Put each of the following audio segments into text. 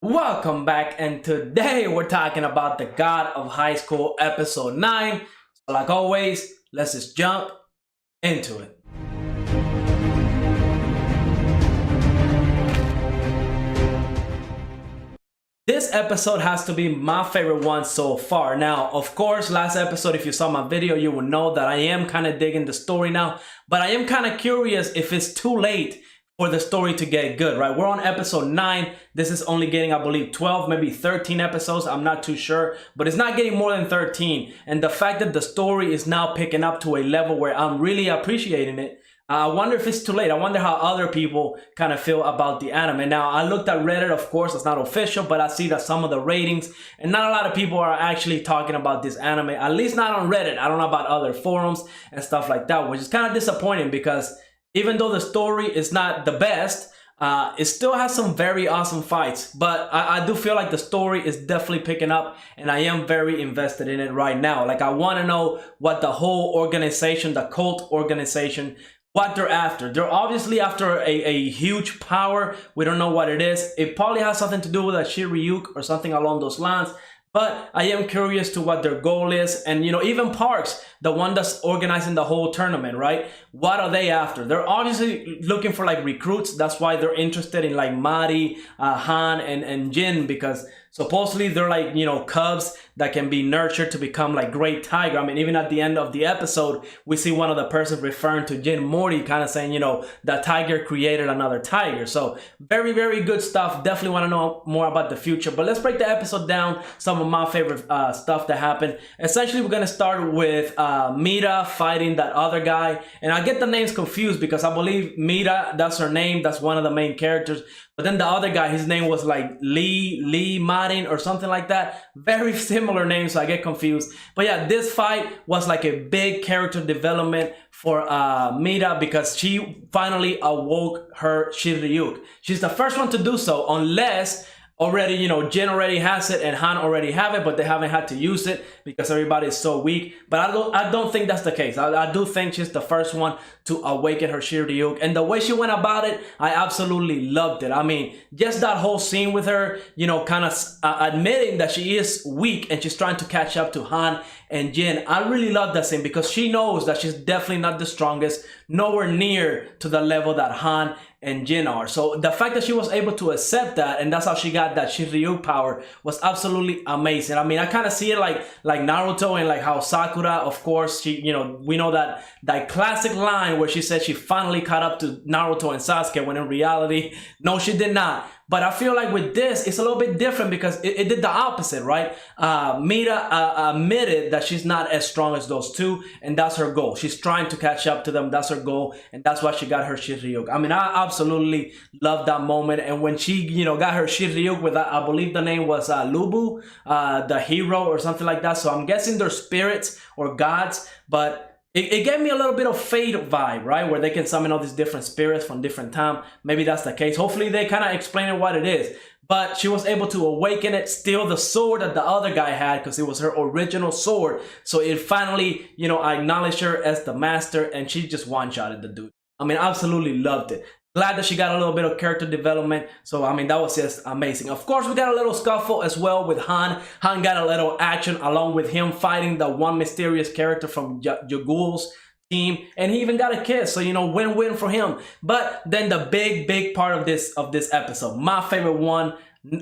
Welcome back, and today we're talking about the God of High School episode 9. So like always, let's just jump into it. This episode has to be my favorite one so far. Now, of course, last episode, if you saw my video, you will know that I am kind of digging the story now, but I am kind of curious if it's too late for the story to get good, right? We're on episode 9. This is only getting, I believe, 12, maybe 13 episodes. I'm not too sure, but it's not getting more than 13. And the fact that the story is now picking up to a level where I'm really appreciating it, I wonder if it's too late. I wonder how other people kind of feel about the anime. Now, I looked at Reddit, of course, it's not official, but I see that some of the ratings and not a lot of people are actually talking about this anime, at least not on Reddit. I don't know about other forums and stuff like that, which is kind of disappointing because even though the story is not the best, it still has some very awesome fights. But I do feel like the story is definitely picking up, and I am very invested in it right now. Like, I want to know what the whole organization, the cult organization, what they're after. They're obviously after a huge power. We don't know what it is. It probably has something to do with a Shiryuke or something along those lines. But I am curious to what their goal is. And, you know, even Parks, the one that's organizing the whole tournament, right? What are they after? They're obviously looking for, like, recruits. That's why they're interested in, like, Mari, Han, and Jin, because supposedly they're, like, you know, cubs that can be nurtured to become, like, great tiger. I mean, even at the end of the episode, we see one of the persons referring to Jin Morty, kind of saying, you know, that tiger created another tiger. So very, very good stuff. Definitely want to know more about the future. But let's break the episode down. Some of my favorite stuff that happened. Essentially, we're going to start with Mira fighting that other guy. And I get the names confused because I believe Mira, that's her name. That's one of the main characters. But then the other guy, his name was like Lee Martin or something like that. Very similar names, so I get confused. But yeah, this fight was like a big character development for Mira because she finally awoke her Shiryuke. She's the first one to do so, unless already, you know, Jin already has it and Han already have it, but they haven't had to use it because everybody is so weak. But I don't think that's the case. I do think she's the first one to awaken her Shiryuke, and the way she went about it, I absolutely loved it. I mean, just that whole scene with her, you know, kind of admitting that she is weak and she's trying to catch up to Han and Jin. I really love that scene because she knows that she's definitely not the strongest, nowhere near to the level that Han and Jin are. So the fact that she was able to accept that, and that's how she got that Shiryuke power, was absolutely amazing. I mean, I kind of see it like Naruto, and like how Sakura, of course, she, you know, we know that classic line where she said she finally caught up to Naruto and Sasuke, when in reality, no, she did not. But I feel like with this, it's a little bit different because it did the opposite, right? Mira admitted that she's not as strong as those two, and that's her goal. She's trying to catch up to them. That's her goal, and that's why she got her Shiryuke. I mean, I absolutely love that moment. And when she, you know, got her Shiryuke with, I believe the name was Lubu, the hero or something like that. So I'm guessing they're spirits or gods, but it gave me a little bit of Fate vibe, right? Where they can summon all these different spirits from different time. Maybe that's the case. Hopefully they kind of explain it what it is. But she was able to awaken it, steal the sword that the other guy had because it was her original sword. So it finally, you know, acknowledged her as the master, and she just one-shotted the dude. I mean, absolutely loved it. Glad that she got a little bit of character development. So, I mean, that was just amazing. Of course, we got a little scuffle as well with Han. Han got a little action along with him fighting the one mysterious character from Yagul's team. And he even got a kiss. So, you know, win-win for him. But then the big part of this episode, my favorite one,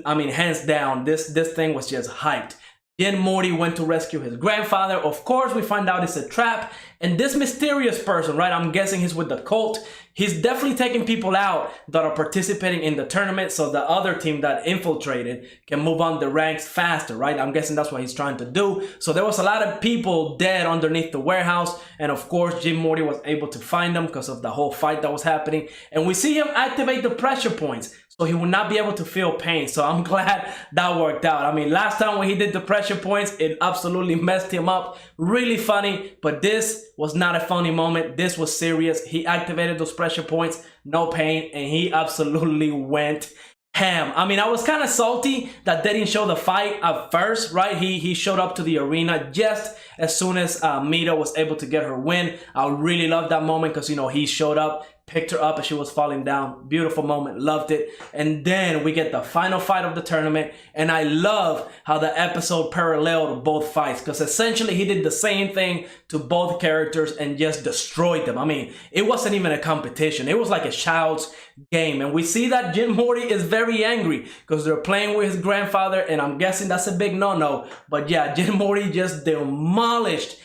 I mean, hands down, this thing was just hyped. Jin Morty went to rescue his grandfather. Of course, we find out it's a trap. And this mysterious person, right, I'm guessing he's with the cult. He's definitely taking people out that are participating in the tournament so the other team that infiltrated can move on the ranks faster, right? I'm guessing that's what he's trying to do. So there was a lot of people dead underneath the warehouse. And of course, Jin Morty was able to find them because of the whole fight that was happening. And we see him activate the pressure points, so he will not be able to feel pain. So I'm glad that worked out. I mean, last time when he did the pressure points, it absolutely messed him up. Really funny, but this was not a funny moment. This was serious. He activated those pressure points, no pain, and he absolutely went ham. I mean, I was kind of salty that they didn't show the fight at first, right? He showed up to the arena just as soon as Mira was able to get her win. I really love that moment because, you know, he showed up, picked her up as she was falling down. Beautiful moment, loved it. And then we get the final fight of the tournament, and I love how the episode paralleled both fights, because essentially he did the same thing to both characters and just destroyed them. I mean, it wasn't even a competition. It was like a child's game, and we see that Jin Morty is very angry because they're playing with his grandfather, and I'm guessing that's a big no-no. But yeah, Jin Morty just demolished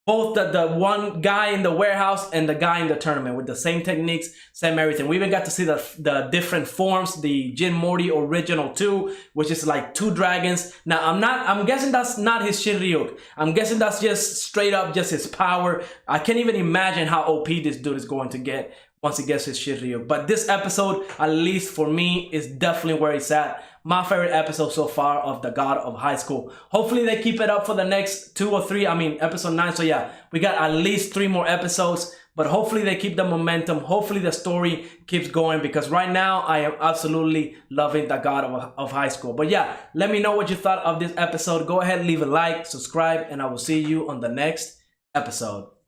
both the one guy in the warehouse and the guy in the tournament with the same techniques, same everything. We even got to see the different forms, the Jin Morty original 2, which is like 2 dragons. Now I'm guessing that's not his Shinryuk. I'm guessing that's just straight up just his power. I can't even imagine how OP this dude is going to get once he gets his Shinryuk. But this episode, at least for me, is definitely where it's at. My favorite episode so far of the God of High School. Hopefully they keep it up for the next 2 or 3. I mean, episode 9. So yeah, we got at least 3 more episodes. But hopefully they keep the momentum. Hopefully the story keeps going, because right now I am absolutely loving the God of High School. But yeah, let me know what you thought of this episode. Go ahead, leave a like, subscribe, and I will see you on the next episode.